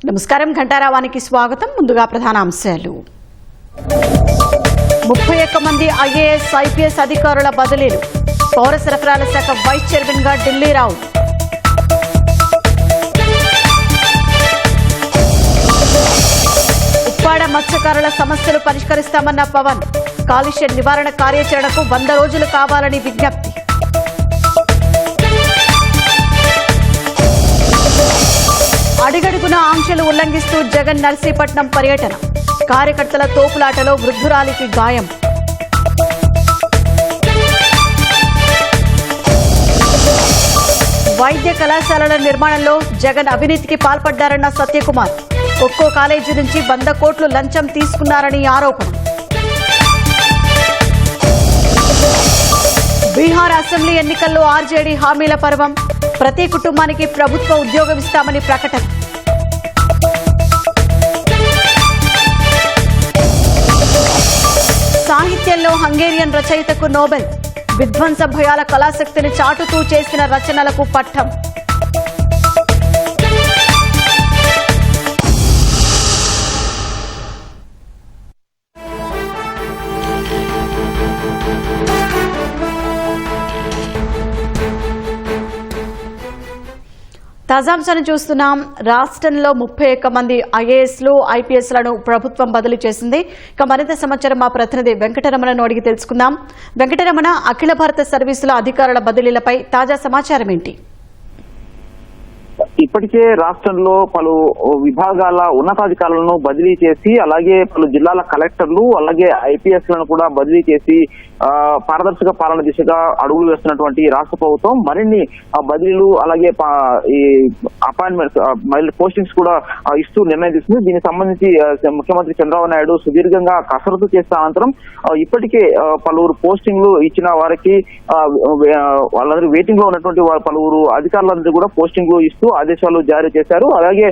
నమస్కారం. ఘంటారావానికి స్వాగతం. ముందుగా ప్రధాన అంశాలు. 31 మంది ఐఏఎస్ ఐపీఎస్ అధికారుల బదిలీలు. పౌర సరఫరాల శాఖ వైస్ చైర్మన్ గా ఢిల్లీ రావు. ఉప్పాడ మత్స్యకారుల సమస్యలు పరిష్కరిస్తామన్న పవన్. కాలుష్య నివారణ కార్యాచరణకు 100 రోజులు కావాలని విజ్ఞప్తి. అడిగడుగున ఆంక్షలు ఉల్లంఘిస్తూ జగన్ నర్సీపట్నం పర్యటన. కార్యకర్తల తోపులాటలో వృద్ధురాలికి గాయం. వైద్య కళాశాలల నిర్మాణంలో జగన్ అవినీతికి పాల్పడ్డారన్న సత్యకుమార్. ఒక్కో కాలేజీ నుంచి 100 కోట్లు లంచం తీసుకున్నారని ఆరోపణ. బీహార్ అసెంబ్లీ ఎన్నికల్లో ఆర్జేడీ హామీల పర్వం. ప్రతి కుటుంబానికి ప్రభుత్వ ఉద్యోగం ఇస్తామని ప్రకటన. సాహిత్యంలో హంగేరియన్ రచయితకు నోబెల్. విధ్వంస భయాల కళాశక్తిని చాటుతూ చేసిన రచనలకు పట్టం. తాజాంశాన్ని చూస్తున్నాం. రాష్ట్రంలో 31 మంది ఐఏఎస్లు ఐపీఎస్లను ప్రభుత్వం బదిలీ చేసింది. ఇక మరింత సమాచారం మా ప్రతినిధి వెంకటరమణను అడిగి తెలుసుకుందాం. వెంకటరమణ, అఖిల భారత సర్వీసుల అధికారుల బదిలీలపై తాజా సమాచారం ఏంటి? ఇప్పటికే రాష్ట్రంలో పలు విభాగాల ఉన్నతాధికారులను బదిలీ చేసి, అలాగే పలు జిల్లాల కలెక్టర్లు, అలాగే ఐపీఎస్ లను కూడా బదిలీ చేసి పారదర్శక పాలన దిశగా అడుగులు వేస్తున్నటువంటి రాష్ట్ర ప్రభుత్వం మరిన్ని బదిలీలు, అలాగే ఈ అపాయింట్మెంట్స్, పోస్టింగ్స్ కూడా ఇస్తూ నిర్ణయం తీసుకుంది. దీనికి సంబంధించి ముఖ్యమంత్రి చంద్రబాబు నాయుడు సుదీర్ఘంగా కసరత్తు చేసిన అనంతరం ఇప్పటికే పలువురు పోస్టింగ్లు ఇచ్చిన వారికి, వాళ్ళందరూ వెయిటింగ్ లో ఉన్నటువంటి పలువురు అధికారులందరూ కూడా పోస్టింగ్లు ఇస్తూ ఆదేశాలు జారీ చేశారు. అలాగే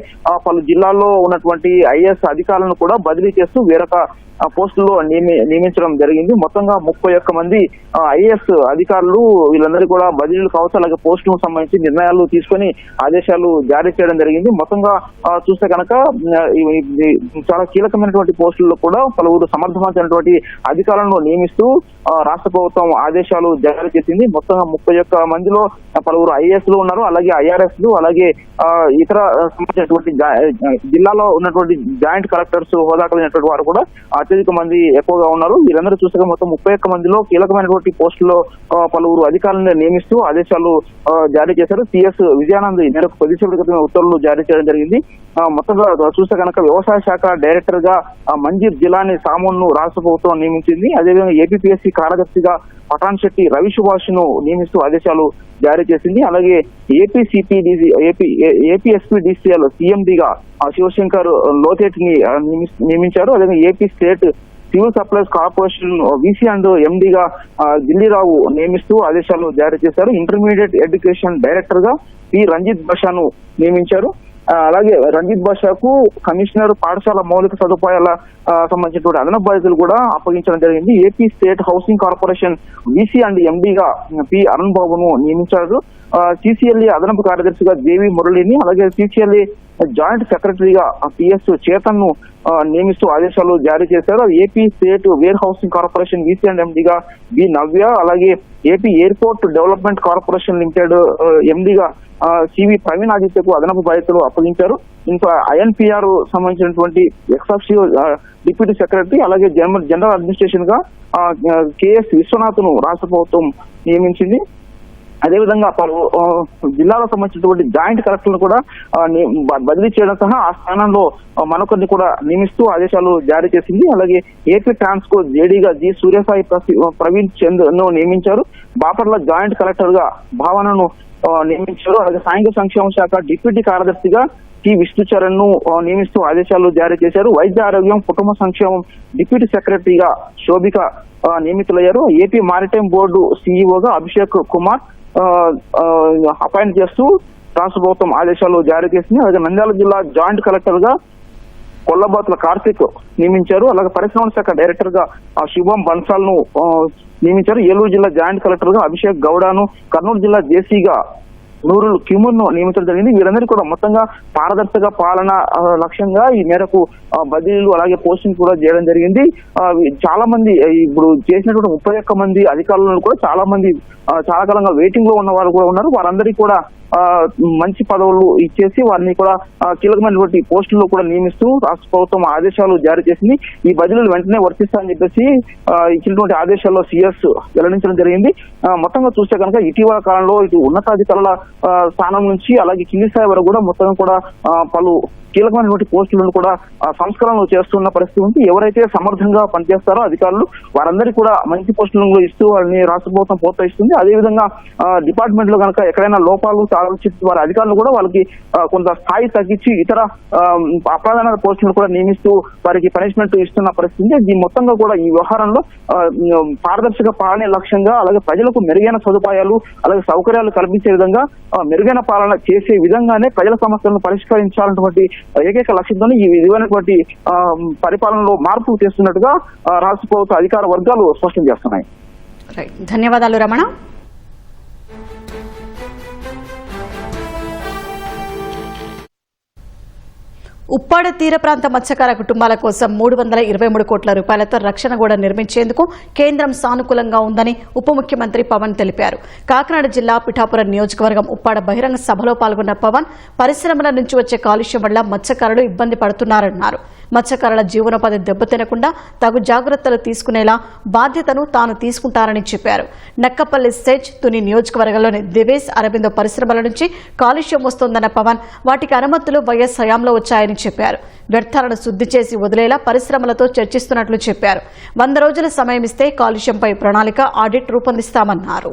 పలు జిల్లాల్లో ఉన్నటువంటి ఐఏఎస్ అధికారులను కూడా బదిలీ చేస్తూ వేరొక పోస్టుల్లో నియమించడం జరిగింది. మొత్తంగా 31 మంది ఐఏఎస్ అధికారులు, వీళ్ళందరూ కూడా బదిలీలు కావచ్చు, అలాగే పోస్టులకు సంబంధించి నిర్ణయాలు తీసుకొని ఆదేశాలు జారీ చేయడం జరిగింది. మొత్తంగా చూస్తే కనుక చాలా కీలకమైనటువంటి పోస్టుల్లో కూడా పలువురు సమర్థవంతమైనటువంటి అధికారులను నియమిస్తూ రాష్ట్ర ప్రభుత్వం ఆదేశాలు జారీ చేసింది. మొత్తంగా 31 మందిలో పలువురు ఐఏఎస్లు ఉన్నారు, అలాగే ఐఆర్ఎస్లు, అలాగే ఇతర సంబంధించినటువంటి జిల్లాలో ఉన్నటువంటి జాయింట్ కలెక్టర్స్ హోదా కలిగినటువంటి వారు కూడా అత్యధిక మంది ఎక్కువగా ఉన్నారు. వీరందరూ చూస్తే మొత్తం 31 మందిలో కీలకమైనటువంటి పోస్టుల్లో పలువురు అధికారులను నియమిస్తూ ఆదేశాలు జారీ చేశారు. సిఎస్ విజయానంద్ ఈ మేరకు 10 సేపటి క్రితమే ఉత్తర్వులు జారీ చేయడం జరిగింది. మొత్తంగా చూస్తే కనుక వ్యవసాయ శాఖ డైరెక్టర్ గా మంజీర్ జిలానీ సామూన్ ను రాష్ట్ర ప్రభుత్వం నియమించింది. అదేవిధంగా ఏపీపీఎస్సీ కార్యదర్శిగా పఠాన్ శెట్టి రవిసుభాష్ ను నియమిస్తూ ఆదేశాలు జారీ చేసింది. అలాగే ఏపీఎస్పీడీసీఎల్ సీఎండీగా శివశంకర్ లోతేట్ ని నియమించారు. అదేవిధంగా AP state civil supplies corporation VC and ఎండీగా ఢిల్లీరావు నియమిస్తూ ఆదేశాలు జారీ చేశారు. ఇంటర్మీడియట్ ఎడ్యుకేషన్ డైరెక్టర్ గా పి రంజిత్ భాషను నియమించారు. అలాగే రంజిత్ భాషకు కమిషనర్ పాఠశాల మౌలిక సదుపాయాల సంబంధించినటువంటి అదనపు బాధ్యతలు కూడా అప్పగించడం జరిగింది. AP state housing corporation VC and ఎండీగా పి అరుణ్ బాబును నియమించారు. సిసిఎల్ఏ అదనపు కార్యదర్శిగా జేవి మురళిని, అలాగే సిసిఎల్ఏ జాయింట్ సెక్రటరీగా పిఎస్ చేతన్ ను నియమిస్తూ ఆదేశాలు జారీ చేశారు. AP state warehousing corporation VC and ఎండీగా బి నవ్య, అలాగే AP airport development corporation limited ఎండీగా సివి ప్రవీణ్ ఆదిత్యకు అదనపు బాధ్యతలు అప్పగించారు. ఇంకా ఐఎన్పిఆర్ సంబంధించినటువంటి ఎక్సాఫిషియో డిప్యూటీ సెక్రటరీ, అలాగే జనరల్ అడ్మినిస్ట్రేషన్ గా కెఎస్ విశ్వనాథ్ ను రాష్ట్ర ప్రభుత్వం నియమించింది. అదేవిధంగా పలు జిల్లాలకు సంబంధించినటువంటి జాయింట్ కలెక్టర్లను కూడా బదిలీ చేయడం సహా ఆ స్థానంలో మరొకరిని కూడా నియమిస్తూ ఆదేశాలు జారీ చేసింది. అలాగే ఏపీ ట్రాన్స్కో జేడీగా జి సూర్యసాయి ప్రవీణ్ చంద్ ను నియమించారు. బాపట్ల జాయింట్ కలెక్టర్ గా భావనను నియమించారు. అలాగే సాంఘిక సంక్షేమ శాఖ డిప్యూటీ కార్యదర్శిగా టి విష్ణుచరణ్ ను నియమిస్తూ ఆదేశాలు జారీ చేశారు. వైద్య ఆరోగ్యం కుటుంబ సంక్షేమం డిప్యూటీ సెక్రటరీగా శోభిక నియమితులయ్యారు. ఏపీ మారిటైమ్ బోర్డు సీఈఓగా అభిషేక్ కుమార్ అపాయింట్ చేస్తూ రాష్ట్ర ప్రభుత్వం ఆదేశాలు జారీ చేసింది. అలాగే నంద్యాల జిల్లా జాయింట్ కలెక్టర్ గా కొల్లబాతుల కార్తిక్ నియమించారు. అలాగే పరిశ్రమల శాఖ డైరెక్టర్ గా శుభం బన్సాల్ ను నియమించారు. ఏలూరు జిల్లా జాయింట్ కలెక్టర్ గా అభిషేక్ గౌడను, కర్నూలు జిల్లా జేసీగా నూరుల్ కిముర్ను నియమించడం జరిగింది. వీరందరికీ కూడా మొత్తంగా పారదర్శక పాలన లక్ష్యంగా ఈ మేరకు బదిలీలు అలాగే పోస్టింగ్ కూడా చేయడం జరిగింది. చాలా మంది ఇప్పుడు చేసినటువంటి 31 మంది అధికారులను కూడా చాలా మంది చాలా కాలంగా వెయిటింగ్ లో ఉన్న వారు కూడా ఉన్నారు. వారందరికీ కూడా మంచి పదవులు ఇచ్చేసి వారిని కూడా కీలకమైనటువంటి పోస్టుల్లో కూడా నియమిస్తూ రాష్ట్ర ప్రభుత్వం ఆదేశాలు జారీ చేసింది. ఈ బదిలీలు వెంటనే వర్తిస్తాయని చెప్పేసి ఇచ్చినటువంటి ఆదేశాల్లో సీఎస్ వెల్లడించడం జరిగింది. మొత్తంగా చూస్తే కనుక ఇటీవల కాలంలో ఇటు ఉన్నతాధికారుల స్థానం నుంచి అలాగే కింది స్థాయి వరకు కూడా మొత్తం కూడా పలు కీలకమైనటువంటి పోస్టులను కూడా సంస్కరణలు చేస్తున్న పరిస్థితి ఉంది. ఎవరైతే సమర్థంగా పనిచేస్తారో అధికారులు వారందరికీ కూడా మంచి పోస్టులను ఇస్తూ వారిని రాష్ట్ర ప్రభుత్వం ప్రోత్సహిస్తుంది. అదేవిధంగా డిపార్ట్మెంట్ లో కనుక ఎక్కడైనా లోపాలు వారి అధికారులు కూడా వాళ్ళకి కొంత స్థాయి తగ్గించి ఇతర అప్రధాన పోస్టులను కూడా నియమిస్తూ వారికి పనిష్మెంట్ ఇస్తున్న పరిస్థితి. ఈ మొత్తంగా కూడా ఈ వ్యవహారంలో పారదర్శక పాలన లక్ష్యంగా అలాగే ప్రజలకు మెరుగైన సదుపాయాలు అలాగే సౌకర్యాలు కల్పించే విధంగా మెరుగైన పాలన చేసే విధంగానే ప్రజల సమస్యలను పరిష్కరించాలన్నటువంటి ఏకైక లక్ష్యంతోనే ఈ విధమైనటువంటి పరిపాలనలో మార్పు చేస్తున్నట్టుగా రాష్ట్ర ప్రభుత్వ అధికార వర్గాలు స్పష్టం చేస్తున్నాయి. ధన్యవాదాలు రమణ. ఉప్పాడ తీర ప్రాంత మత్స్యకార కుటుంబాల కోసం 323 కోట్ల రూపాయలతో రక్షణ గోడ నిర్మించేందుకు కేంద్రం సానుకూలంగా ఉందని ఉప ముఖ్యమంత్రి పవన్ తెలిపారు. కాకినాడ జిల్లా పిఠాపురం నియోజకవర్గం ఉప్పాడ బహిరంగ సభలో పాల్గొన్న పవన్ పరిశ్రమల నుంచి వచ్చే కాలుష్యం వల్ల మత్స్యకారులు ఇబ్బంది పడుతున్నారన్నారు. మత్స్యకారుల జీవనోపాధి దెబ్బతినకుండా తగు జాగ్రత్తలు తీసుకునేలా బాధ్యతను తాను తీసుకుంటారని చెప్పారు. నక్కపల్లి సెజ్ తుని నియోజకవర్గంలోని దివేస్ అరబిందో పరిశ్రమల నుంచి కాలుష్యం వస్తోందన్న పవన్ వాటికి అనుమతులు వైఎస్ హయాంలో వచ్చాయని చెప్పారు. వ్యర్థాలను శుద్ధి చేసి వదిలేలా పరిశ్రమలతో చర్చిస్తున్నట్లు చెప్పారు. 100 రోజుల సమయం ఇస్తే కాలుష్యంపై ప్రణాళిక ఆడిట్ రూపొందిస్తామన్నారు.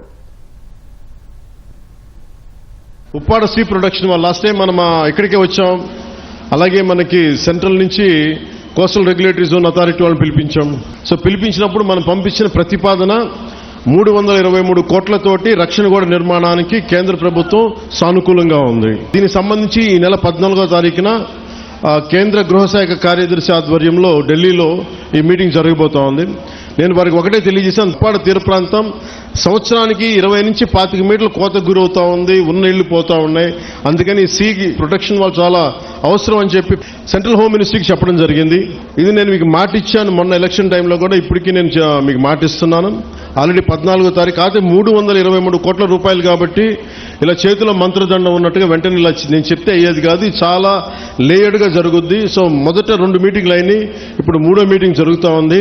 ఉప్పాడ సీ ప్రొడక్షన్ వల్ల లాస్ట్ టైం మనం ఇక్కడికే వచ్చాం. అలాగే మనకి సెంట్రల్ నుంచి కోస్టల్ రెగ్యులేటరీ జోన్ అథారిటీ వాళ్ళని పిలిపించాం. సో పిలిపించినప్పుడు మనం పంపించిన ప్రతిపాదన 323 కోట్లతోటి రక్షణ గోడ నిర్మాణానికి కేంద్ర ప్రభుత్వం సానుకూలంగా ఉంది. దీనికి సంబంధించి ఈ నెల 14వ తారీఖున కేంద్ర గృహశాఖ కార్యదర్శి ఆధ్వర్యంలో ఢిల్లీలో ఈ మీటింగ్ జరగబోతా ఉంది. నేను వారికి ఒకటే తెలియజేశాను, ఉప్పాడ తీర ప్రాంతం సంవత్సరానికి 20 నుంచి 25 మీటర్లు కోతకు గురవుతా ఉంది, ఉన్న ఇళ్లు పోతా ఉన్నాయి. అందుకని సీ ప్రొటెక్షన్ వాళ్ళు చాలా అవసరం అని చెప్పి సెంట్రల్ హోమ్ మినిస్ట్రీకి చెప్పడం జరిగింది. ఇది నేను మీకు మాట ఇచ్చాను మొన్న ఎలక్షన్ టైంలో కూడా, ఇప్పటికీ నేను మీకు మాట ఇస్తున్నాను. ఆల్రెడీ 14వ తారీఖు అయితే 323 కోట్ల రూపాయలు కాబట్టి ఇలా చేతిలో మంత్రదండం ఉన్నట్టుగా వెంటనే ఇలా నేను చెప్తే అయ్యేది కాదు. ఇది చాలా లేయర్డ్గా జరుగుద్ది. సో మొదట 2 మీటింగ్లు అయినాయి, ఇప్పుడు 3వ మీటింగ్ జరుగుతూ ఉంది.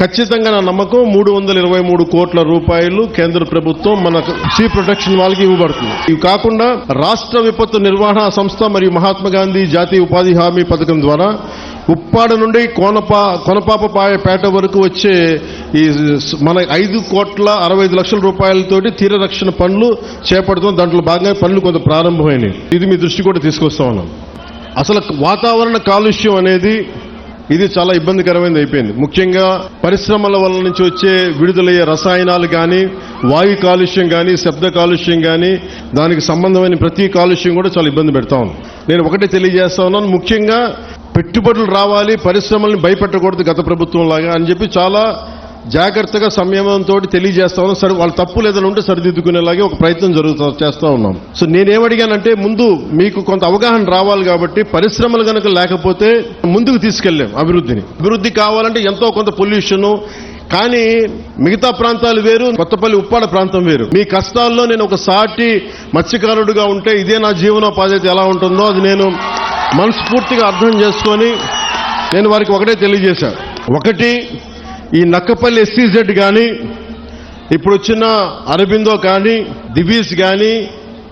ఖచ్చితంగా నా నమ్మకం 323 కోట్ల రూపాయలు కేంద్ర ప్రభుత్వం మన సీ ప్రొటెక్షన్ వాళ్ళకి ఇవ్వబడుతుంది. ఇవి కాకుండా రాష్ట్ర విపత్తు నిర్వహణ సంస్థ మరియు మహాత్మా గాంధీ జాతీయ ఉపాధి హామీ పథకం ద్వారా ఉప్పాడ నుండి కొనపాపపేట వరకు వచ్చే ఈ మన 5,65,00,000 రూపాయలతోటి తీర రక్షణ పనులు చేపడుతున్నాం. దాంట్లో భాగంగా పనులు కొంత ప్రారంభమైనవి. ఇది మీ దృష్టి కూడా తీసుకొస్తా ఉన్నాం. అసలు వాతావరణ కాలుష్యం అనేది ఇది చాలా ఇబ్బందికరమైనది అయిపోయింది. ముఖ్యంగా పరిశ్రమల వల్ల నుంచి వచ్చే విడుదలయ్యే రసాయనాలు కానీ, వాయు కాలుష్యం కానీ, శబ్ద కాలుష్యం కానీ, దానికి సంబంధమైన ప్రతి కాలుష్యం కూడా చాలా ఇబ్బంది పెడతా ఉంది. నేను ఒకటే తెలియజేస్తా ఉన్నాను, ముఖ్యంగా పెట్టుబడులు రావాలి, పరిశ్రమల్ని భయపెట్టకూడదు గత ప్రభుత్వం లాగా అని చెప్పి చాలా జాగ్రత్తగా సంయమనంతో తెలియజేస్తా ఉన్నాం. సరే, వాళ్ళ తప్పులు ఏదైనా ఉంటే సరిదిద్దుకునేలాగే ఒక ప్రయత్నం చేస్తా ఉన్నాం. సో నేనేమడిగానంటే, ముందు మీకు కొంత అవగాహన రావాలి కాబట్టి పరిశ్రమలు కనుక లేకపోతే ముందుకు తీసుకెళ్లేం అభివృద్ధి కావాలంటే ఎంతో కొంత పొల్యూషన్. కానీ మిగతా ప్రాంతాలు వేరు, కొత్తపల్లి ఉప్పాడ ప్రాంతం వేరు. మీ కష్టాల్లో నేను ఒక సాటి మత్స్యకారుడుగా ఉంటే ఇదే నా జీవనోపాధి ఎలా ఉంటుందో అది నేను మనస్ఫూర్తిగా అర్థం చేసుకొని నేను వారికి ఒకటే తెలియజేశాను. ఒకటి, ఈ నక్కపల్లి ఎస్సీజెడ్ కానీ, ఇప్పుడు వచ్చిన అరబిందో కానీ, దివీస్ కానీ,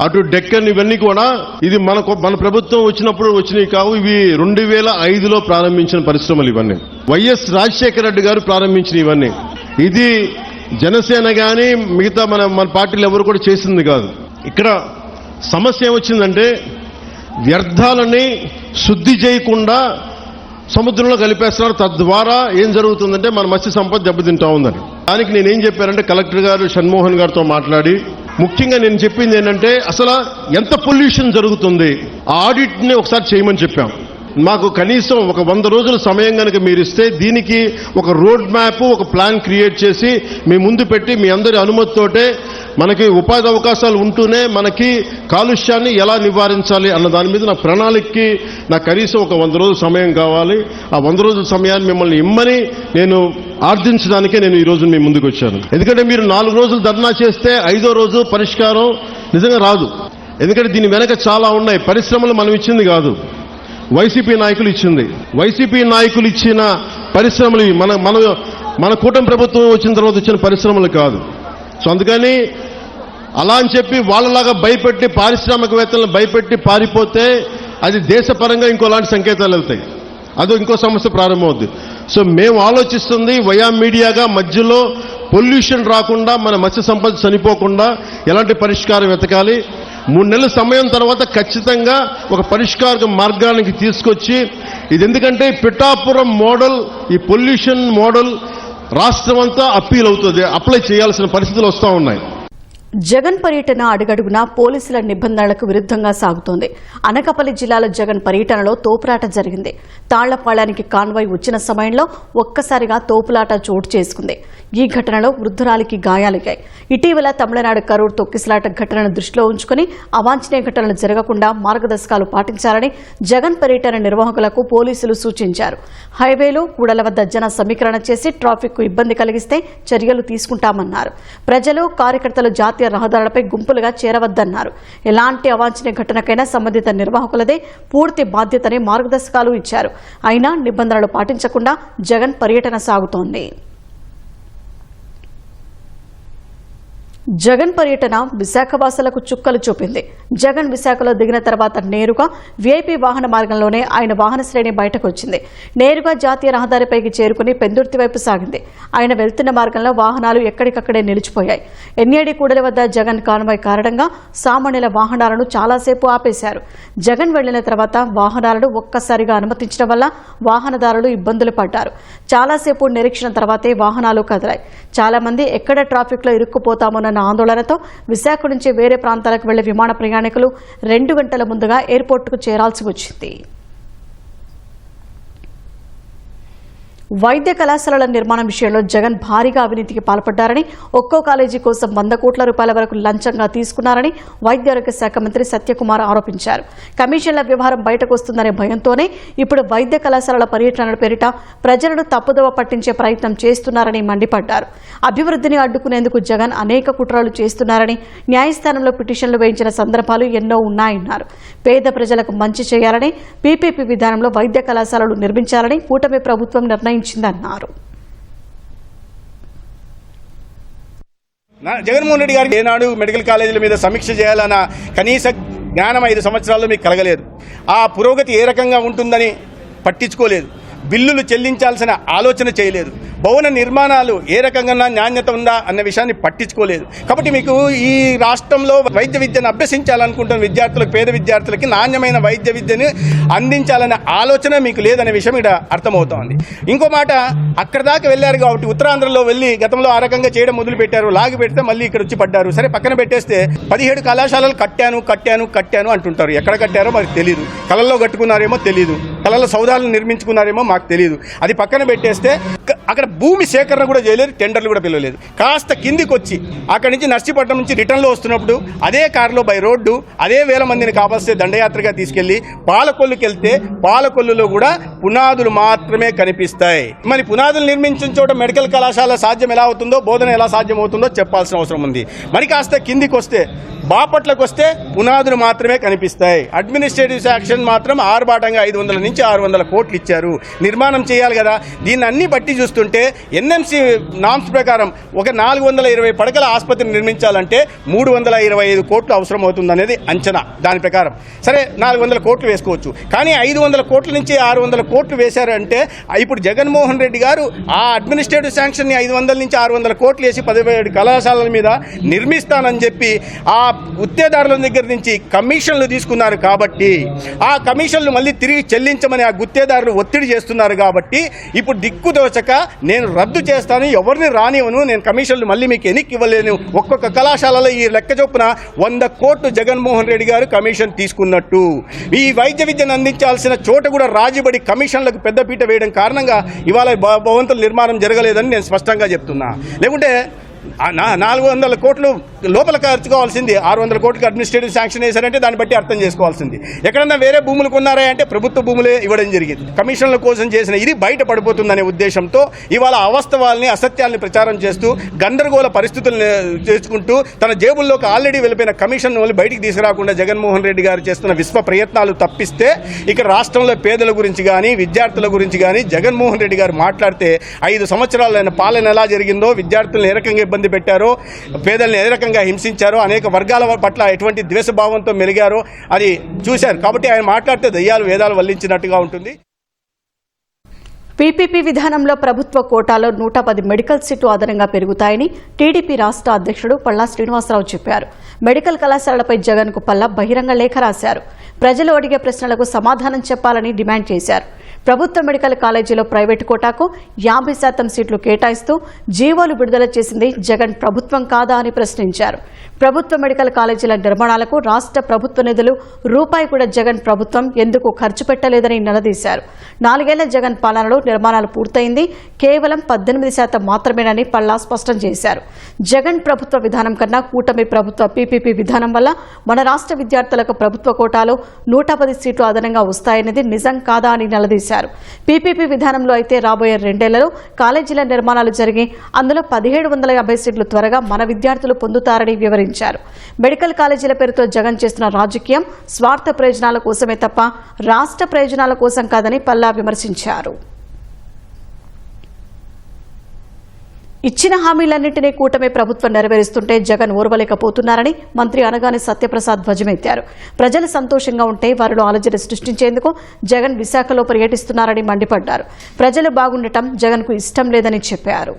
అటు డెక్కన్, ఇవన్నీ కూడా ఇది మన ప్రభుత్వం వచ్చినప్పుడు వచ్చినవి కావు. ఇవి 2005లో ప్రారంభించిన పరిశ్రమలు ఇవన్నీ. వైఎస్ రాజశేఖర రెడ్డి గారు ప్రారంభించిన ఇవన్నీ. ఇది జనసేన కానీ మిగతా మన పార్టీలు ఎవరు కూడా చేసింది కాదు. ఇక్కడ సమస్య ఏమొచ్చిందంటే, వ్యర్థాలని శుద్ధి చేయకుండా సముద్రంలో కలిపేస్తున్నారు. తద్వారా ఏం జరుగుతుందంటే మన మత్స్య సంపద దెబ్బతింటా ఉందని. దానికి నేనేం చెప్పానంటే, కలెక్టర్ గారు షణ్మోహన్ గారితో మాట్లాడి ముఖ్యంగా నేను చెప్పింది ఏంటంటే, అసలు ఎంత పొల్యూషన్ జరుగుతుంది ఆ ఆడిట్ ని ఒకసారి చేయమని చెప్పాం. మాకు కనీసం ఒక 100 రోజుల సమయం కనుక మీరు ఇస్తే దీనికి ఒక రోడ్ మ్యాప్, ఒక ప్లాన్ క్రియేట్ చేసి మీ ముందు పెట్టి మీ అందరి అనుమతితోటే మనకి ఉపాధి అవకాశాలు ఉంటూనే మనకి కాలుష్యాన్ని ఎలా నివారించాలి అన్న దాని మీద నా ప్రణాళికకి నాకు కనీసం ఒక 100 రోజుల సమయం కావాలి. ఆ 100 రోజుల సమయాన్ని మిమ్మల్ని ఇమ్మని నేను ఆర్థించడానికే నేను ఈ రోజు మీ ముందుకు వచ్చాను. ఎందుకంటే మీరు 4 రోజులు ధర్నా చేస్తే 5వ రోజు పరిష్కారం నిజంగా రాదు. ఎందుకంటే దీని వెనక చాలా ఉన్నాయి. పరిశ్రమలు మనం ఇచ్చింది కాదు, వైసీపీ నాయకులు ఇచ్చింది. వైసీపీ నాయకులు ఇచ్చిన పరిశ్రమలు మన కూటమి ప్రభుత్వం వచ్చిన తర్వాత వచ్చిన పరిశ్రమలు కాదు. సో అందుకని అలా అని చెప్పి వాళ్ళలాగా భయపెట్టి పారిశ్రామికవేత్తలను భయపెట్టి పారిపోతే అది దేశపరంగా ఇంకోలాంటి సంకేతాలు వెళ్తాయి, అదో ఇంకో సమస్య ప్రారంభమవుద్ది. సో మేము ఆలోచిస్తుంది వయా మీడియాగా మధ్యలో పొల్యూషన్ రాకుండా, మన మత్స్య సంపద చనిపోకుండా ఎలాంటి పరిష్కారం వెతకాలి. 3 నెలల సమయం తర్వాత ఖచ్చితంగా ఒక పరిష్కార మార్గానికి తీసుకొచ్చి, ఇది ఎందుకంటే పిఠాపురం మోడల్, ఈ పొల్యూషన్ మోడల్ రాష్ట్రం అంతా అప్పీల్ అవుతుంది, అప్లై చేయాల్సిన పరిస్థితులు వస్తూ ఉన్నాయి. జగన్ పర్యటన అడుగడుగునా పోలీసుల నిబంధనలకు విరుద్ధంగా సాగుతోంది. అనకాపల్లి జిల్లాలో జగన్ పర్యటనలో తోపులాట జరిగింది. తాళ్లపాళానికి కాన్వాయ్ వచ్చిన సమయంలో ఒక్కసారిగా తోపులాట చోటు చేసుకుంది. ఈ ఘటనలో వృద్ధురాలికి గాయాలయ్యాయి. ఇటీవల తమిళనాడు కరూర్ తొక్కిసలాట ఘటనను దృష్టిలో ఉంచుకుని అవాంఛనీయ ఘటనలు జరగకుండా మార్గదర్శకాలు పాటించాలని జగన్ పర్యటన నిర్వాహకులకు పోలీసులు సూచించారు. హైవేలు, కూడల వద్ద జన సమీకరణ చేసి ట్రాఫిక్ కు ఇబ్బంది కలిగిస్తే చర్యలు తీసుకుంటామన్నారు. ప్రజలు, కార్యకర్తలు జాతీయ రహదారులపై గుంపులుగా చేరవద్దన్నారు. ఎలాంటి అవాంఛనీయ ఘటనకైనా సంబంధిత నిర్వాహకులదే పూర్తి బాధ్యతని మార్గదర్శకాలు ఇచ్చారు. అయినా నిబంధనలు పాటించకుండా జగన్ పర్యటన సాగుతోంది. జగన్ పర్యటన విశాఖవాసులకు చుక్కలు చూపింది. జగన్ విశాఖలో దిగిన తర్వాత నేరుగా వీఐపీ వాహన మార్గంలోనే ఆయన వాహన శ్రేణి బయటకు వచ్చింది. నేరుగా జాతీయ రహదారిపైకి చేరుకుని పెందుర్తి వైపు సాగింది. ఆయన వెళ్తున్న మార్గంలో వాహనాలు ఎక్కడికక్కడే నిలిచిపోయాయి. ఎన్ఏడి కూడలి వద్ద జగన్ కాన్వాయ్ కారణంగా సామాన్యుల వాహనాలను చాలాసేపు ఆపేశారు. జగన్ వెళ్లిన తర్వాత వాహనాలను ఒక్కసారిగా అనుమతించడం వల్ల వాహనదారులు ఇబ్బందులు పడ్డారు. చాలాసేపు నిరీక్షణ తర్వాతే వాహనాలు కదిలాయి. చాలా మంది ఎక్కడ ట్రాఫిక్ లో ఇరుక్కుపోతామోనన్న ఆందోళనతో విశాఖ నుంచి వేరే ప్రాంతాలకు వెళ్లే విమాన ప్రయాణికులు 2 గంటల ముందుగా ఎయిర్పోర్టుకు చేరాల్సి వచ్చింది. వైద్య కళాశాలల నిర్మాణం విషయంలో జగన్ భారీగా అవినీతికి పాల్పడ్డారని, ఒక్కో కాలేజీ కోసం 100 కోట్ల రూపాయల వరకు లంచంగా తీసుకున్నారని వైద్య ఆరోగ్య శాఖ మంత్రి సత్యకుమార్ ఆరోపించారు. కమిషన్ల వ్యవహారం బయటకు వస్తుందనే భయంతోనే ఇప్పుడు వైద్య కళాశాలల పర్యటనల పేరిట ప్రజలను తప్పుదోవ పట్టించే ప్రయత్నం చేస్తున్నారని మండిపడ్డారు. అభివృద్ధిని అడ్డుకునేందుకు జగన్ అనేక కుట్రలు చేస్తున్నారని, న్యాయస్థానంలో పిటిషన్లు వేయించిన సందర్భాలు ఎన్నో ఉన్నాయన్నారు. పేద ప్రజలకు మంచి చేయాలని, పీపీపీ విధానంలో వైద్య కళాశాలలు నిర్మించాలని కూటమి ప్రభుత్వం నిర్ణయించిందన్నారు. జగన్మోహన్ రెడ్డి గారికి ఏనాడు మెడికల్ కాలేజీల మీద సమీక్ష చేయాలన్న కనీస జ్ఞానం 5 సంవత్సరాల్లో మీకు కలగలేదు. ఆ పురోగతి ఏ రకంగా ఉంటుందని పట్టించుకోలేదు. బిల్లులు చెల్లించాల్సిన ఆలోచన చేయలేదు. భవన నిర్మాణాలు ఏ రకంగా నాణ్యత ఉందా అన్న విషయాన్ని పట్టించుకోలేదు. కాబట్టి మీకు ఈ రాష్ట్రంలో వైద్య విద్యను అభ్యసించాలనుకుంటున్న విద్యార్థులకు, పేద విద్యార్థులకి నాణ్యమైన వైద్య విద్యను అందించాలనే ఆలోచన మీకు లేదనే విషయం ఇక్కడ అర్థమవుతోంది. ఇంకో మాట, అక్కడ దాకా వెళ్ళారు కాబట్టి ఉత్తరాంధ్రలో వెళ్ళి గతంలో ఆ రకంగా చేయడం మొదలు పెట్టారు. లాగి పెడితే మళ్ళీ ఇక్కడ వచ్చి పడ్డారు. సరే, పక్కన పెట్టేస్తే 17 కళాశాలలు కట్టాను అంటుంటారు. ఎక్కడ కట్టారో మనకు తెలియదు. కళల్లో కట్టుకున్నారేమో తెలియదు, కళల సౌదాలను నిర్మించుకున్నారేమో మాకు తెలియదు. అది పక్కన పెట్టేస్తే అక్కడ భూమి సేకరణ కూడా చేయలేదు, టెండర్లు కూడా పిలవలేదు. కాస్త కిందికి వచ్చి అక్కడి నుంచి నర్సీపట్నం నుంచి రిటర్న్లో వస్తున్నప్పుడు అదే కారులో బై రోడ్డు అదే 1000 మందిని కాపాస్తే దండయాత్రగా తీసుకెళ్లి పాలకొల్లుకి వెళ్తే పాలకొల్లులో కూడా పునాదులు మాత్రమే కనిపిస్తాయి. మరి పునాదులు నిర్మించిన చోట మెడికల్ కళాశాల సాధ్యం ఎలా అవుతుందో, బోధన ఎలా సాధ్యం అవుతుందో చెప్పాల్సిన అవసరం ఉంది. మరి కాస్త కిందికి వస్తే బాపట్లకు వస్తే పునాదులు మాత్రమే కనిపిస్తాయి. అడ్మినిస్ట్రేటివ్ శాంక్షన్ మాత్రం ఆర్భాటంగా 500 నుంచి 600 కోట్లు ఇచ్చారు. నిర్మాణం చేయాలి కదా. దీన్ని అన్ని బట్టి చూస్తుంటే ఎన్ఎంసీ నామ్స్ ప్రకారం ఒక 420 పడకల ఆసుపత్రిని నిర్మించాలంటే 325 కోట్లు అవసరం అవుతుందనేది అంచనా. దాని ప్రకారం సరే 400 కోట్లు వేసుకోవచ్చు. కానీ 500 కోట్ల నుంచి 600 కోట్లు వేశారంటే ఇప్పుడు జగన్మోహన్ రెడ్డి గారు ఆ అడ్మినిస్ట్రేటివ్ శాంక్షన్ని 500 నుంచి 600 కోట్లు వేసి 17 కళాశాలల మీద నిర్మిస్తానని చెప్పి ఆ గుత్తేదారుల దగ్గర నుంచి కమిషన్లు తీసుకున్నారు. కాబట్టి ఆ కమిషన్లు మళ్ళీ తిరిగి చెల్లించమని ఆ గుత్తేదారులు ఒత్తిడి చేస్తున్నారు. కాబట్టి ఇప్పుడు దిక్కుదోచక నేను రద్దు చేస్తాను, ఎవరిని రానివ్వను, నేను కమిషన్లు మళ్ళీ మీకు ఎన్నిక ఇవ్వలేను. ఒక్కొక్క కళాశాలలో ఈ లెక్క చొప్పున 100 కోట్లు జగన్మోహన్ రెడ్డి గారు కమిషన్ తీసుకున్నట్టు. ఈ వైద్య విద్యను అందించాల్సిన చోట కూడా రాజీబడి కమిషన్లకు పెద్దపీట వేయడం కారణంగా ఇవాళ భవంతుల నిర్మాణం జరగలేదని నేను స్పష్టంగా చెప్తున్నా. లేకుంటే 400 కోట్లు లోపల ఖర్చుకోవాల్సింది 600 కోట్లకి అడ్మినిస్ట్రేటివ్ శాంక్షన్ వేశారంటే దాన్ని బట్టి అర్థం చేసుకోవాల్సింది. ఎక్కడన్నా వేరే భూములు కొన్నారా అంటే ప్రభుత్వ భూములే ఇవ్వడం జరిగింది. కమిషన్ల కోసం చేసిన ఇది బయట పడిపోతుందనే ఉద్దేశంతో ఇవాళ అవాస్తవాల్ని అసత్యాల్ని ప్రచారం చేస్తూ గందరగోళ పరిస్థితులను చేసుకుంటూ తన జేబుల్లోకి ఆల్రెడీ వెళ్ళిపోయిన కమిషన్ వాళ్ళు బయటికి తీసుకురాకుండా జగన్మోహన్ రెడ్డి గారు చేస్తున్న విశ్వ ప్రయత్నాలు తప్పిస్తే ఇక్కడ రాష్ట్రంలో పేదల గురించి కానీ విద్యార్థుల గురించి కానీ జగన్మోహన్ రెడ్డి గారు మాట్లాడితే 5 సంవత్సరాలైన పాలన ఎలా జరిగిందో, విద్యార్థులను ఏ రకంగా ఇబ్బంది పెట్టారో, పేదల్ని ఏ రకంగా హింసించారో, అనేక వర్గాల పట్ల ఎటువంటి ద్వేషభావంతో మెలిగారో అది చూశారు. కాబట్టి ఆయన మాట్లాడితే దయ్యాలు వేదాలు వల్లించినట్టుగా ఉంటుంది. పీపీపీ విధానంలో ప్రభుత్వ కోటాలో 110 మెడికల్ సీట్లు అదనంగా పెరుగుతాయని టీడీపీ రాష్ట్ర అధ్యక్షుడు పల్లా శ్రీనివాసరావు చెప్పారు. మెడికల్ కళాశాలపై జగన్కు పల్లా బహిరంగ లేఖ రాశారు. ప్రజలు అడిగే ప్రశ్నలకు సమాధానం చెప్పాలని డిమాండ్ చేశారు. ప్రభుత్వ మెడికల్ కాలేజీలో ప్రైవేటు కోటాకు 50% సీట్లు కేటాయిస్తూ జీవోలు విడుదల చేసింది జగన్ ప్రభుత్వం కాదా అని ప్రశ్నించారు. ప్రభుత్వ మెడికల్ కాలేజీల నిర్మాణాలకు రాష్ట్ర ప్రభుత్వ నిధులు రూపాయి కూడా జగన్ ప్రభుత్వం ఎందుకు ఖర్చు పెట్టలేదని నిలదీశారు. 4 ఏళ్ల జగన్ పాలనలో నిర్మాణాలు పూర్తయింది, కేవలం 18% మాత్రమేనని పల్లా స్పష్టం చేశారు. జగన్ ప్రభుత్వ విధానం కన్నా కూటమి ప్రభుత్వ పీపీపీ విధానం వల్ల మన రాష్ట్ర విద్యార్థులకు ప్రభుత్వ కోటాలో 110 సీట్లు అదనంగా వస్తాయనేది నిజం కాదా అని నిలదీశారు. పీపీపీ విధానంలో అయితే రాబోయే 2 ఏళ్లలో కాలేజీల నిర్మాణాలు జరిగి అందులో 1750 సీట్లు త్వరగా మన విద్యార్థులు పొందుతారని వివరించారు. మెడికల్ కాలేజీల పేరుతో జగన్ చేస్తున్న రాజకీయం స్వార్థ ప్రయోజనాల కోసమే తప్ప రాష్ట్ర ప్రయోజనాల కోసం కాదని పల్లా విమర్శించారు. ఇచ్చిన హామీలన్నింటినీ కూటమి ప్రభుత్వం నెరవేరుస్తుంటే జగన్ ఓర్వలేకపోతున్నారని మంత్రి అనగాని సత్యప్రసాద్ ధ్వజమెత్తారు. ప్రజలు సంతోషంగా ఉంటే వారిలో అలజడి సృష్టించేందుకు జగన్ విశాఖలో పర్యటిస్తున్నారని మండిపడ్డారు. ప్రజలు బాగుండటం జగన్కు ఇష్టం లేదని చెప్పారు.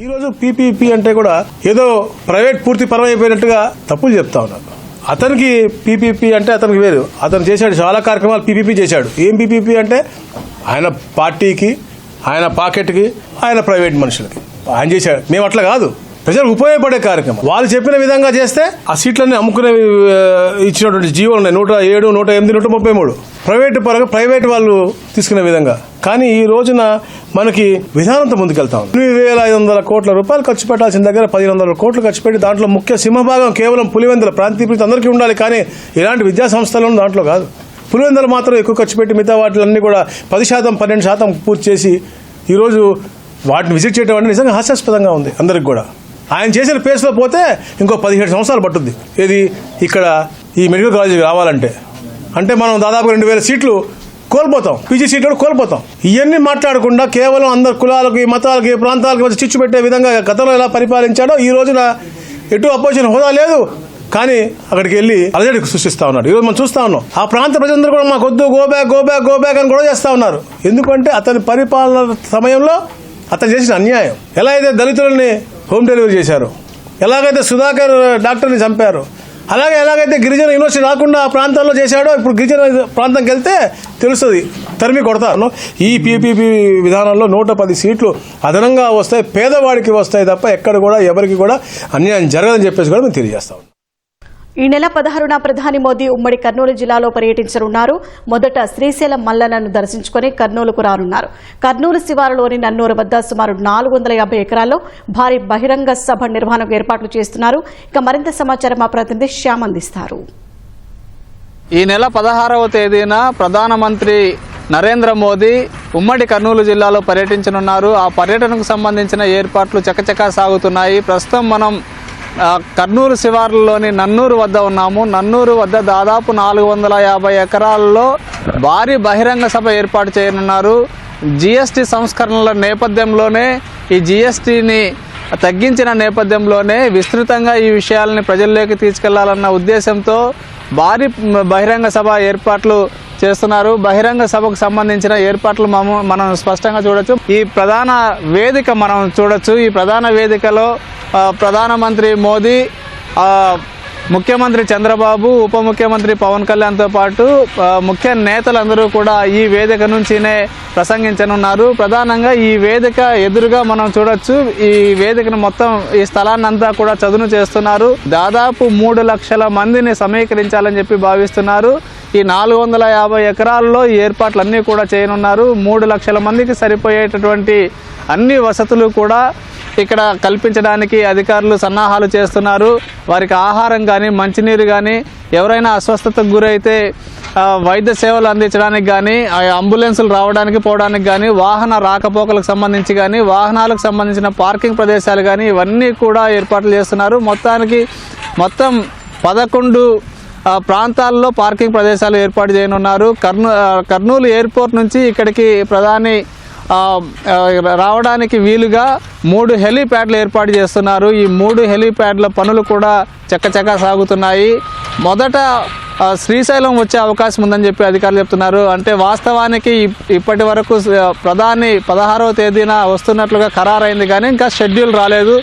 ఈరోజు పీపీపీ అంటే కూడా ఏదో ప్రైవేట్ పూర్తి పరం అయిపోయినట్టుగా తప్పులు చెప్తా ఉన్నారు. అతనికి పీపీపీ అంటే అతనికి వేరు. అతను చేశాడు చాలా కార్యక్రమాలు పీపీపీ చేశాడు. ఏం పీపీపీ అంటే ఆయన పార్టీకి, ఆయన పాకెట్కి, ఆయన ప్రైవేట్ మనుషులకి ఆయన చేశాడు. మేము అట్లా కాదు, ప్రజలకు ఉపయోగపడే కార్యక్రమం. వాళ్ళు చెప్పిన విధంగా చేస్తే ఆ సీట్లన్నీ అమ్ముకునే ఇచ్చినటువంటి జీవోలు ఉన్నాయి. 107, 108, 133 ప్రైవేటు పరంగా ప్రైవేట్ వాళ్ళు తీసుకునే విధంగా. కానీ ఈ రోజున మనకి విధానంతో ముందుకెళ్తా ఉంది. 8,500 కోట్ల రూపాయలు ఖర్చు పెట్టాల్సిన దగ్గర 1,500 కోట్లు ఖర్చు పెట్టి దాంట్లో ముఖ్య సింహభాగం కేవలం పులివెందుల ప్రాంతీయ ప్రీతి అందరికీ ఉండాలి. కానీ ఇలాంటి విద్యా సంస్థలను దాంట్లో కాదు, పులివెందులు మాత్రం ఎక్కువ ఖర్చు పెట్టి మిగతా వాటిలన్నీ కూడా 10%, 12% పూర్తి చేసి ఈరోజు వాటిని విజిట్ చేయడం అంటే నిజంగా హాస్యాస్పదంగా ఉంది అందరికి కూడా. ఆయన చేసిన పేస్లో పోతే ఇంకో 17 సంవత్సరాలు పట్టుద్ది. ఏది ఇక్కడ ఈ మెడికల్ కాలేజీకి రావాలంటే అంటే మనం దాదాపు 2,000 సీట్లు కోల్పోతాం, పీజీ సీట్లు కోల్పోతాం. ఇవన్నీ మాట్లాడకుండా కేవలం అందరు కులాలకి, మతాలకి, ప్రాంతాలకి వచ్చి చిచ్చు పెట్టే విధంగా గతంలో ఎలా పరిపాలించాడో ఈ రోజున ఎటు అపోజిషన్ హోదా లేదు. కానీ అక్కడికి వెళ్ళి అలజడి సృష్టిస్తా ఉన్నాడు. ఈరోజు మనం చూస్తా ఉన్నాం ఆ ప్రాంత ప్రజలందరూ కూడా మాకు వద్దు, గో బ్యాక్ అని కూడా చేస్తా ఉన్నారు. ఎందుకంటే అతని పరిపాలన సమయంలో అతను చేసిన అన్యాయం, ఎలా అయితే దళితులని హోమ్ డెలివరీ చేశారు, ఎలాగైతే సుధాకర్ డాక్టర్ని చంపారు, ఎలాగైతే గిరిజన యూనివర్సిటీ రాకుండా ఆ ప్రాంతాల్లో చేశాడో ఇప్పుడు గిరిజన ప్రాంతంకి వెళ్తే తెలుస్తుంది, తరిమి కొడతాను. ఈ పీపీపీ విధానంలో 110 సీట్లు అదనంగా వస్తాయి, పేదవాడికి వస్తాయి తప్ప ఎక్కడ కూడా ఎవరికి కూడా అన్యాయం జరగదని చెప్పేసి కూడా మేము తెలియజేస్తాం. ఈ నెల 16న ప్రధాని మోదీ ఉమ్మడి కర్నూలు జిల్లాలో పర్యటించనున్నారు. మొదట శ్రీశైలం మల్లన్నను దర్శించుకుని కర్నూలుకు రానున్నారు. కర్నూలు శివారులోని నన్నూరు వద్ద సుమారు 450 ఎకరాల్లో భారీ బహిరంగ సభ నిర్వహణకు ఏర్పాట్లు చేస్తున్నారు. ఇక మరింత సమాచారం మా ప్రతినిధి శ్యామ్ అందిస్తారు. ఈ నెల 16వ తేదీన ప్రధానమంత్రి నరేంద్ర మోదీ ఉమ్మడి కర్నూలు జిల్లాలో పర్యటించనున్నారు. ఆ పర్యటనకు సంబంధించిన ఏర్పాట్లు చకచకా సాగుతున్నాయి. ప్రస్తుతం మనం కర్నూలు శివార్లలోని నన్నూరు వద్ద ఉన్నాము. నన్నూరు వద్ద దాదాపు 450 ఎకరాల్లో భారీ బహిరంగ సభ ఏర్పాటు చేయనున్నారు. జీఎస్టీ సంస్కరణల నేపథ్యంలోనే, ఈ జీఎస్టీని తగ్గించిన నేపథ్యంలోనే విస్తృతంగా ఈ విషయాలని ప్రజల్లోకి తీసుకెళ్లాలన్న ఉద్దేశంతో భారీ బహిరంగ సభ ఏర్పాట్లు చేస్తున్నారు. బహిరంగ సభకు సంబంధించిన ఏర్పాట్లు మనం స్పష్టంగా చూడొచ్చు. ఈ ప్రధాన వేదిక మనం చూడొచ్చు. ఈ ప్రధాన వేదికలో ప్రధానమంత్రి మోదీ, ముఖ్యమంత్రి చంద్రబాబు, ఉప ముఖ్యమంత్రి పవన్ కళ్యాణ్తో పాటు ముఖ్య నేతలందరూ కూడా ఈ వేదిక నుంచినే ప్రసంగించనున్నారు. ప్రధానంగా ఈ వేదిక ఎదురుగా మనం చూడొచ్చు. ఈ వేదికను మొత్తం ఈ స్థలాన్నంతా కూడా చదును చేస్తున్నారు. దాదాపు 3 లక్షల మందిని సమీకరించాలని చెప్పి భావిస్తున్నారు. ఈ 450 ఎకరాల్లో ఈ ఏర్పాట్లన్నీ కూడా చేయనున్నారు. 3 లక్షల మందికి సరిపోయేటటువంటి అన్ని వసతులు కూడా ఇక్కడ కల్పించడానికి అధికారులు సన్నాహాలు చేస్తున్నారు. వారికి ఆహారం కానీ, మంచినీరు కానీ, ఎవరైనా అస్వస్థతకు గురైతే వైద్య సేవలు అందించడానికి కానీ, అంబులెన్సులు రావడానికి పోవడానికి కానీ, వాహన రాకపోకలకు సంబంధించి కానీ, వాహనాలకు సంబంధించిన పార్కింగ్ ప్రదేశాలు కానీ ఇవన్నీ కూడా ఏర్పాట్లు చేస్తున్నారు. మొత్తం 11 ప్రాంతాల్లో పార్కింగ్ ప్రదేశాలు ఏర్పాటు చేయనున్నారు. కర్నూలు ఎయిర్పోర్ట్ నుంచి ఇక్కడికి ప్రధాని రావడానికి వీలుగా 3 హెలీప్యాడ్లు ఏర్పాటు చేస్తున్నారు. ఈ 3 హెలీప్యాడ్ల పనులు కూడా చకచకా సాగుతున్నాయి. మొదట శ్రీశైలం వచ్చే అవకాశం ఉందని చెప్పి అధికారులు చెప్తున్నారు. అంటే వాస్తవానికి ఇప్పటి వరకు ప్రధాని 16వ తేదీన వస్తున్నట్లుగా ఖరారైంది, కానీ ఇంకా షెడ్యూల్ రాలేదు.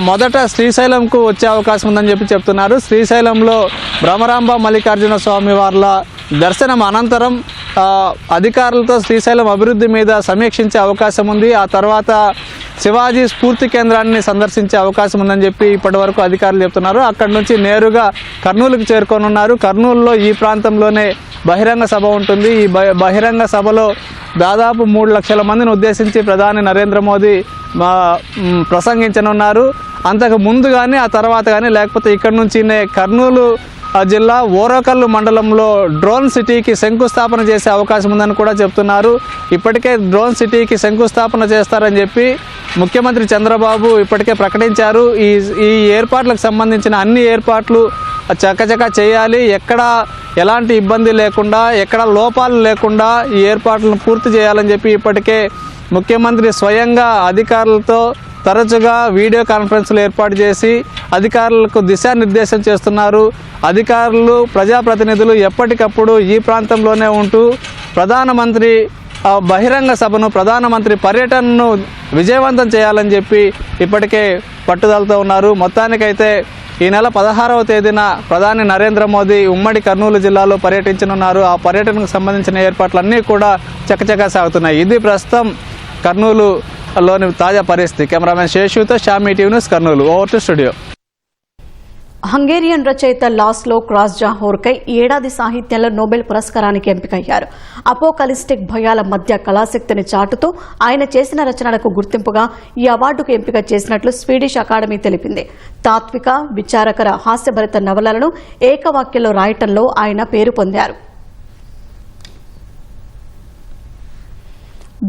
మొదట శ్రీశైలంకు వచ్చే అవకాశం ఉందని చెప్పి చెప్తున్నారు. శ్రీశైలంలో భ్రమరాంబ మల్లికార్జున స్వామి వార్ల దర్శనం అనంతరం అధికారులతో శ్రీశైలం అభివృద్ధి మీద సమీక్షించే అవకాశం ఉంది. ఆ తర్వాత శివాజీ స్ఫూర్తి కేంద్రాన్ని సందర్శించే అవకాశం ఉందని చెప్పి ఇప్పటి వరకు అధికారులు చెప్తున్నారు. అక్కడి నుంచి నేరుగా కర్నూలుకు చేరుకోనున్నారు. కర్నూలులో ఈ ప్రాంతంలోనే బహిరంగ సభ ఉంటుంది. ఈ బహిరంగ సభలో దాదాపు 3 లక్షల మందిని ఉద్దేశించి ప్రధాని నరేంద్ర మోదీ ప్రసంగించనున్నారు. అంతకు ముందు కానీ ఆ తర్వాత కానీ లేకపోతే ఇక్కడి నుంచినే కర్నూలు జిల్లా ఓరకల్లు మండలంలో డ్రోన్ సిటీకి శంకుస్థాపన చేసే అవకాశం ఉందని కూడా చెప్తున్నారు. ఇప్పటికే డ్రోన్ సిటీకి శంకుస్థాపన చేస్తారని చెప్పి ముఖ్యమంత్రి చంద్రబాబు ఇప్పటికే ప్రకటించారు. ఈ ఏర్పాట్లకు సంబంధించిన అన్ని ఏర్పాట్లు చకచకా చేయాలి, ఎక్కడ ఎలాంటి ఇబ్బంది లేకుండా, ఎక్కడ లోపాలు లేకుండా ఈ ఏర్పాట్లను పూర్తి చేయాలని చెప్పి ఇప్పటికే ముఖ్యమంత్రి స్వయంగా అధికారులతో తరచుగా వీడియో కాన్ఫరెన్స్లు ఏర్పాటు చేసి అధికారులకు దిశానిర్దేశం చేస్తున్నారు. అధికారులు, ప్రజాప్రతినిధులు ఎప్పటికప్పుడు ఈ ప్రాంతంలోనే ఉంటూ ప్రధానమంత్రి బహిరంగ సభను, ప్రధానమంత్రి పర్యటనను విజయవంతం చేయాలని చెప్పి ఇప్పటికే పట్టుదలతో ఉన్నారు. మొత్తానికైతే ఈ నెల 16వ తేదీన ప్రధాని నరేంద్ర మోదీ ఉమ్మడి కర్నూలు జిల్లాలో పర్యటించనున్నారు. ఆ పర్యటనకు సంబంధించిన ఏర్పాట్లన్నీ కూడా చకచకా సాగుతున్నాయి. ఇది ప్రస్తుతం కర్నూలులోని తాజా పరిస్థితి. కెమెరామెన్ శేషుతో షామీ TV news, Kurnool. Over to studio. Hungarian రచయిత లాస్లో క్రాస్జాహోర్కై ఏడాది సాహిత్యంలో నోబెల్ పురస్కారానికి ఎంపికయ్యారు. అపోకలిస్టిక్ భయాల మధ్య కళాశక్తిని చాటుతూ ఆయన చేసిన రచనలకు గుర్తింపుగా ఈ అవార్డుకు ఎంపిక చేసినట్లు స్వీడిష్ అకాడమీ తెలిపింది. తాత్విక, విచారకర, హాస్యభరిత నవలలను ఏకవాక్యంలో రాయటంలో ఆయన పేరు పొందారు.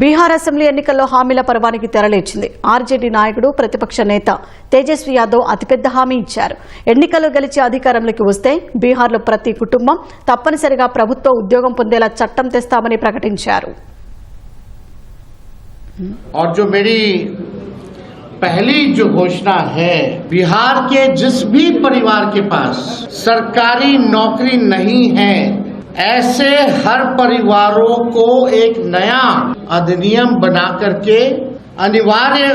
బీహార్ అసెంబ్లీ ఎన్నికల్లో హామీల పర్వానికి తెరలేచింది. ఆర్జేడీ నాయకుడు, ప్రతిపక్ష నేత తేజస్వి యాదవ్ అతిపెద్ద హామీ ఇచ్చారు. ఎన్నికల్లో గెలిచి అధికారంలోకి వస్తే బీహార్లో ప్రతి కుటుంబం తప్పనిసరిగా ప్రభుత్వ ఉద్యోగం పొందేలా చట్టం తెస్తామని ప్రకటించారు. और जो मेरी पहली जो घोषणा है, बिहार के जिस भी परिवार के पास सरकारी नौकरी नहीं है, ऐसे हर परिवारों को एक नया अधिनियम बना करके अनिवार्य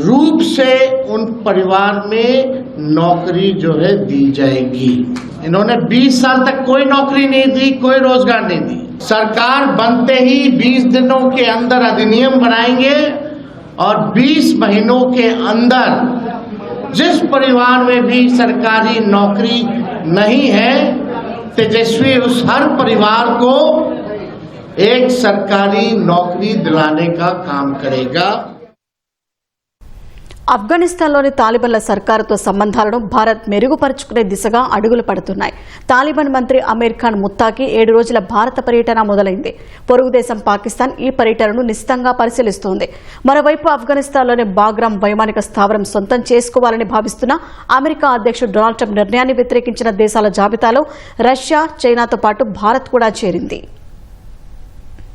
रूप से उन परिवार में नौकरी जो है दी जाएगी। इन्होंने 20 साल तक कोई नौकरी नहीं दी, कोई रोजगार नहीं दी। सरकार बनते ही 20 दिनों के अंदर अधिनियम बनाएंगे और 20 महीनों के अंदर जिस परिवार में भी सरकारी नौकरी नहीं है, तेजस्वी उस हर परिवार को एक सरकारी नौकरी दिलाने का काम करेगा। ఆఫ్ఘనిస్తాన్లోని తాలిబాన్ల సర్కారుతో సంబంధాలను భారత్ మెరుగుపరుచుకునే దిశగా అడుగులు పడుతున్నాయి. తాలిబాన్ మంత్రి అమీర్ ఖాన్ ముత్తాకి 7 రోజుల భారత పర్యటన మొదలైంది. పొరుగుదేశం పాకిస్తాన్ ఈ పర్యటనను నిశితంగా పరిశీలిస్తోంది. మరోవైపు ఆఫ్ఘనిస్తాన్లోని బాగ్రామ్ వైమానిక స్థావరం సొంతం చేసుకోవాలని భావిస్తున్న అమెరికా అధ్యక్షుడు డొనాల్డ్ ట్రంప్ నిర్ణయాన్ని వ్యతిరేకించిన దేశాల జాబితాలో రష్యా, చైనాతో పాటు భారత్ కూడా చేరింది.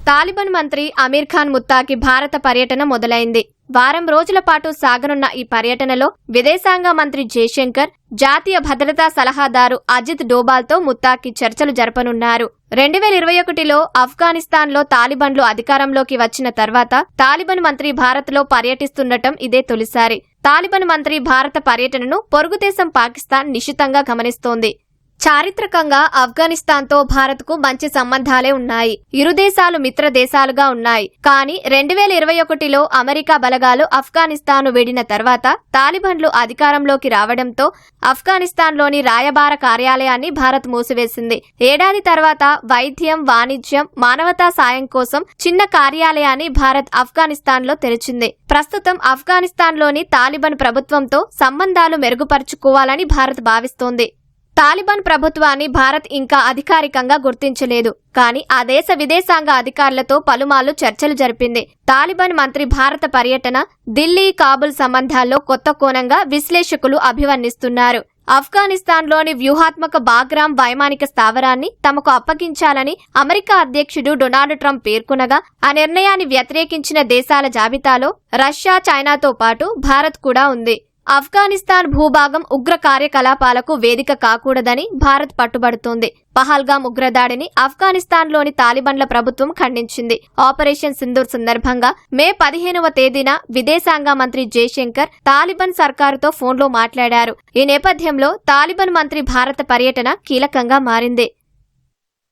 తాలిబాన్ మంత్రి అమీర్ ఖాన్ ముత్తాకి భారత పర్యటన మొదలైంది. వారం రోజుల పాటు సాగనున్న ఈ పర్యటనలో విదేశాంగ మంత్రి జయశంకర్, జాతీయ భద్రతా సలహాదారు అజిత్ డోబాల్తో ముత్తాకి చర్చలు జరపనున్నారు. 2021లో ఆఫ్ఘనిస్తాన్లో తాలిబాన్లు అధికారంలోకి వచ్చిన తర్వాత తాలిబాన్ మంత్రి భారత్లో పర్యటిస్తుండటం ఇదే తొలిసారి. తాలిబాన్ మంత్రి భారత పర్యటనను పొరుగుదేశం పాకిస్తాన్ నిశితంగా గమనిస్తోంది. చారిత్రకంగా ఆఫ్ఘనిస్తాన్తో భారత్కు మంచి సంబంధాలే ఉన్నాయి. ఇరు దేశాలు మిత్ర దేశాలుగా ఉన్నాయి. కానీ 2021లో అమెరికా బలగాలు ఆఫ్ఘనిస్తాన్ను వీడిన తర్వాత తాలిబాన్లు అధికారంలోకి రావడంతో ఆఫ్ఘనిస్తాన్లోని రాయబార కార్యాలయాన్ని భారత్ మూసివేసింది. ఏడాది తర్వాత వైద్యం, వాణిజ్యం, మానవతా సాయం కోసం చిన్న కార్యాలయాన్ని భారత్ ఆఫ్ఘనిస్తాన్లో తెరిచింది. ప్రస్తుతం ఆఫ్ఘనిస్తాన్లోని తాలిబాన్ ప్రభుత్వంతో సంబంధాలు మెరుగుపరుచుకోవాలని భారత్ భావిస్తోంది. తాలిబాన్ ప్రభుత్వాన్ని భారత్ ఇంకా అధికారికంగా గుర్తించలేదు. కానీ ఆ దేశ విదేశాంగ అధికారులతో పలుమార్లు చర్చలు జరిపింది. తాలిబాన్ మంత్రి భారత పర్యటన ఢిల్లీ, కాబుల్ సంబంధాల్లో కొత్త కోణంగా విశ్లేషకులు అభివర్ణిస్తున్నారు. ఆఫ్ఘనిస్తాన్లోని వ్యూహాత్మక బాగ్రామ్ వైమానిక స్థావరాన్ని తమకు అప్పగించాలని అమెరికా అధ్యక్షుడు డొనాల్డ్ ట్రంప్ పేర్కొనగా ఆ నిర్ణయాన్ని వ్యతిరేకించిన దేశాల జాబితాలో రష్యా, చైనాతో పాటు భారత్ కూడా ఉంది. ఆఫ్ఘనిస్తాన్ భూభాగం ఉగ్ర కార్యకలాపాలకు వేదిక కాకూడదని భారత్ పట్టుబడుతోంది. పహల్గామ్ ఉగ్రదాడిని ఆఫ్ఘనిస్తాన్లోని తాలిబాన్ల ప్రభుత్వం ఖండించింది. ఆపరేషన్ సింధూర్ సందర్భంగా మే 15వ తేదీన విదేశాంగ మంత్రి జయశంకర్ తాలిబాన్ సర్కారుతో ఫోన్లో మాట్లాడారు. ఈ నేపథ్యంలో తాలిబాన్ మంత్రి భారత పర్యటన కీలకంగా మారింది.